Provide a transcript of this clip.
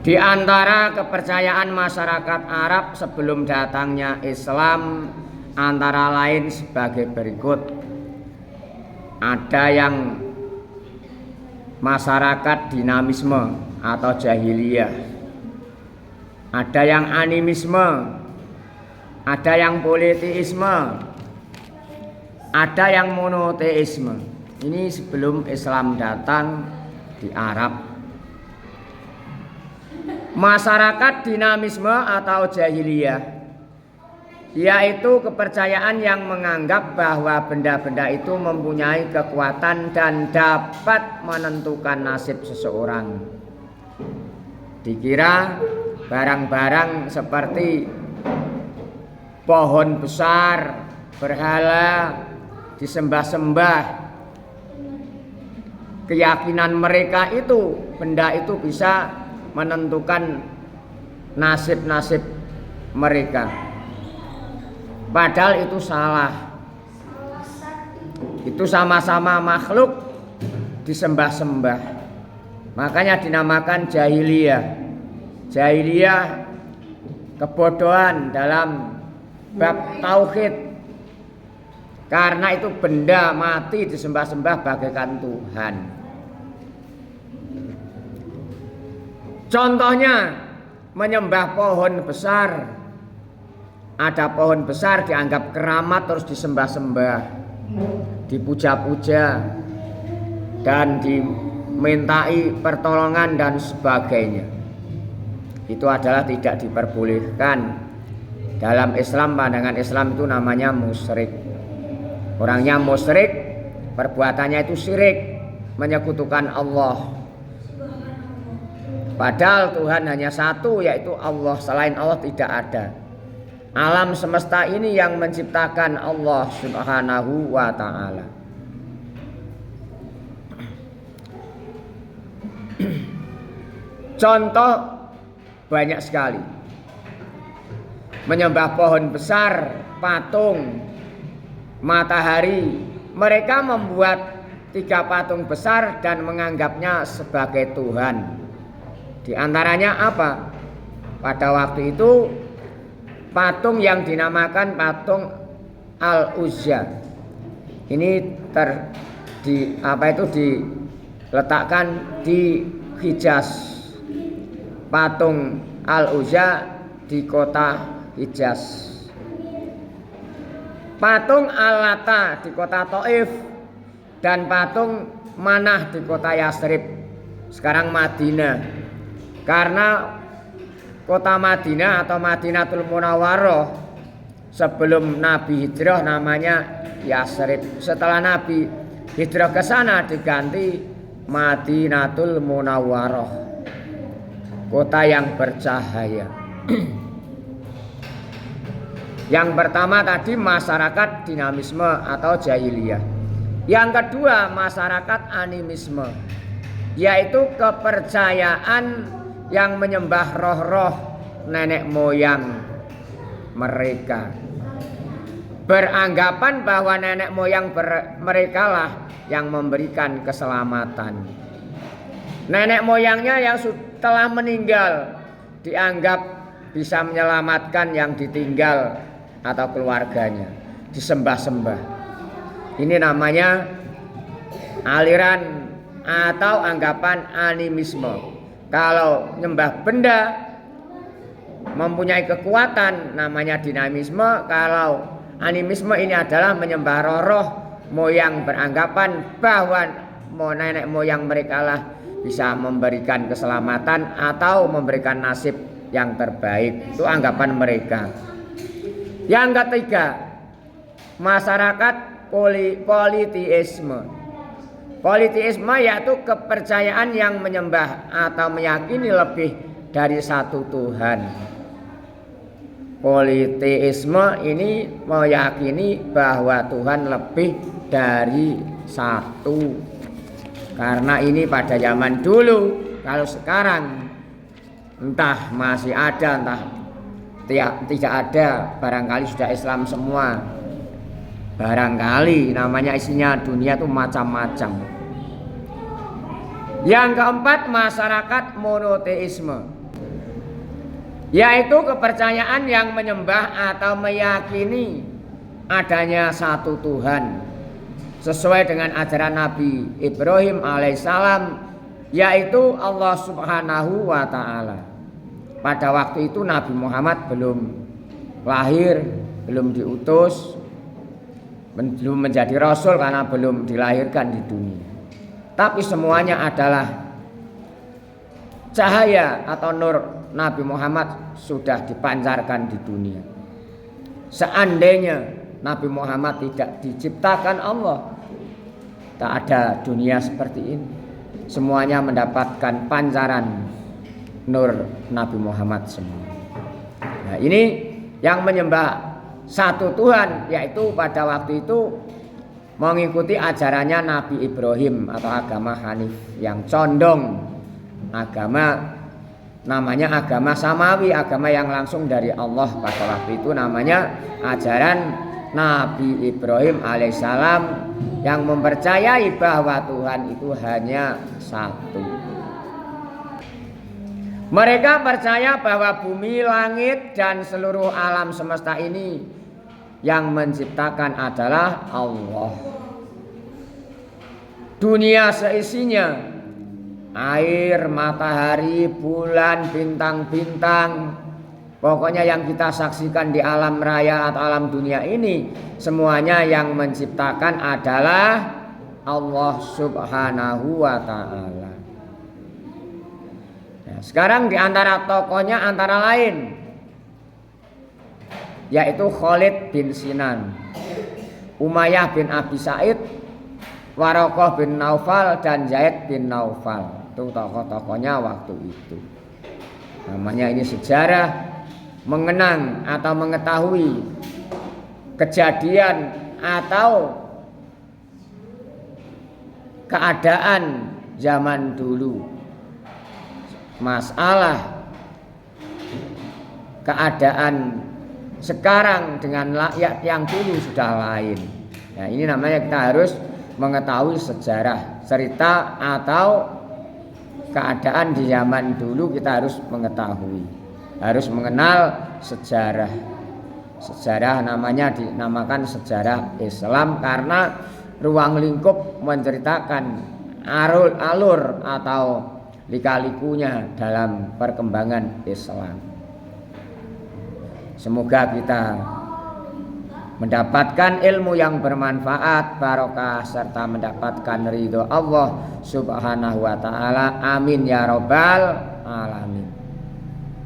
Di antara kepercayaan masyarakat Arab sebelum datangnya Islam antara lain sebagai berikut. Ada yang masyarakat dinamisme atau jahiliyah, ada yang animisme, ada yang politeisme, ada yang monoteisme. Ini sebelum Islam datang di Arab. Masyarakat dinamisme atau jahiliyah yaitu kepercayaan yang menganggap bahwa benda-benda itu mempunyai kekuatan dan dapat menentukan nasib seseorang. Dikira barang-barang seperti pohon besar, berhala, disembah-sembah. Keyakinan mereka itu, benda itu bisa menentukan nasib-nasib mereka. Padahal itu salah. Itu sama-sama makhluk disembah-sembah. Makanya dinamakan jahiliyah. Jahiliyah kebodohan dalam bab tauhid. Karena itu benda mati disembah-sembah bagaikan Tuhan. Contohnya menyembah pohon besar. Ada pohon besar dianggap keramat terus disembah-sembah, dipuja-puja dan dimintai pertolongan dan sebagainya. Itu adalah tidak diperbolehkan. Dalam Islam, pandangan Islam itu namanya musyrik. Orangnya musyrik, perbuatannya itu syirik, menyekutukan Allah. Padahal Tuhan hanya satu, yaitu Allah. Selain Allah tidak ada. Alam semesta ini yang menciptakan Allah Subhanahu wa ta'ala. Contoh banyak sekali. Menyembah pohon besar, patung, matahari. Mereka membuat 3 patung besar dan menganggapnya sebagai Tuhan. Di antaranya apa? Pada waktu itu patung yang dinamakan patung Al-Uzza. Ini diletakkan di Hijaz. Patung Al-Uzza di kota Hijaz. Patung Al-Lata di kota Taif dan patung Manah di kota Yasrib, sekarang Madinah. Karena kota Madinah atau Madinatul Munawwaroh sebelum Nabi hijrah namanya Yasrib. Setelah Nabi hijrah ke sana diganti Madinatul Munawwaroh, kota yang bercahaya. Yang pertama tadi masyarakat dinamisme atau jahiliyah. Yang kedua masyarakat animisme, yaitu kepercayaan yang menyembah roh-roh nenek moyang mereka. Beranggapan bahwa nenek moyang mereka lah yang memberikan keselamatan. Nenek moyangnya yang telah meninggal dianggap bisa menyelamatkan yang ditinggal atau keluarganya, disembah-sembah. Ini namanya aliran atau anggapan animisme. Kalau nyembah benda mempunyai kekuatan namanya dinamisme. Kalau animisme ini adalah menyembah roh-roh moyang, beranggapan bahwa nenek moyang mereka lah bisa memberikan keselamatan atau memberikan nasib yang terbaik. Itu anggapan mereka. Yang ketiga, masyarakat politeisme. Politeisme yaitu kepercayaan yang menyembah atau meyakini lebih dari satu Tuhan. Politeisme ini meyakini bahwa Tuhan lebih dari satu. Karena ini pada zaman dulu. Kalau sekarang entah masih ada, entah tidak ada, barangkali sudah Islam semua. Barangkali namanya isinya dunia itu macam-macam. Yang keempat, masyarakat monoteisme. yaitu kepercayaan yang menyembah atau meyakini adanya satu Tuhan sesuai dengan ajaran Nabi Ibrahim alaihissalam, yaitu Allah Subhanahu wa ta'ala. Pada waktu itu Nabi Muhammad belum lahir, belum diutus, belum menjadi rasul karena belum dilahirkan di dunia. Tapi semuanya adalah cahaya atau nur Nabi Muhammad sudah dipancarkan di dunia. Seandainya Nabi Muhammad tidak diciptakan Allah, tak ada dunia seperti ini. Semuanya mendapatkan pancaran nur Nabi Muhammad semua. Nah, ini yang menyembah satu Tuhan, yaitu pada waktu itu mengikuti ajarannya Nabi Ibrahim atau agama Hanif yang condong agama, namanya agama samawi, agama yang langsung dari Allah. Pada waktu itu namanya ajaran Nabi Ibrahim alaihissalam yang mempercayai bahwa Tuhan itu hanya satu. Mereka percaya bahwa bumi, langit, dan seluruh alam semesta ini yang menciptakan adalah Allah. Dunia seisinya, air, matahari, bulan, bintang-bintang, pokoknya yang kita saksikan di alam raya atau alam dunia ini, semuanya yang menciptakan adalah Allah Subhanahu wa ta'ala. Nah, sekarang di antara tokohnya antara lain yaitu Khalid bin Sinan, Umayyah bin Abi Sa'id, Warokoh bin Naufal, dan Zaid bin Naufal. Itu tokoh-tokohnya waktu itu. Namanya ini sejarah mengenang atau mengetahui kejadian atau keadaan zaman dulu. Masalah keadaan sekarang dengan rakyat yang dulu sudah lain. Nah, ini namanya kita harus mengetahui sejarah, cerita atau keadaan di zaman dulu. Kita harus mengetahui, harus mengenal sejarah. Sejarah namanya dinamakan sejarah Islam karena ruang lingkup menceritakan alur atau lika-likunya dalam perkembangan Islam. Semoga kita mendapatkan ilmu yang bermanfaat, barokah, serta mendapatkan ridho Allah Subhanahu wa ta'ala. Amin ya robbal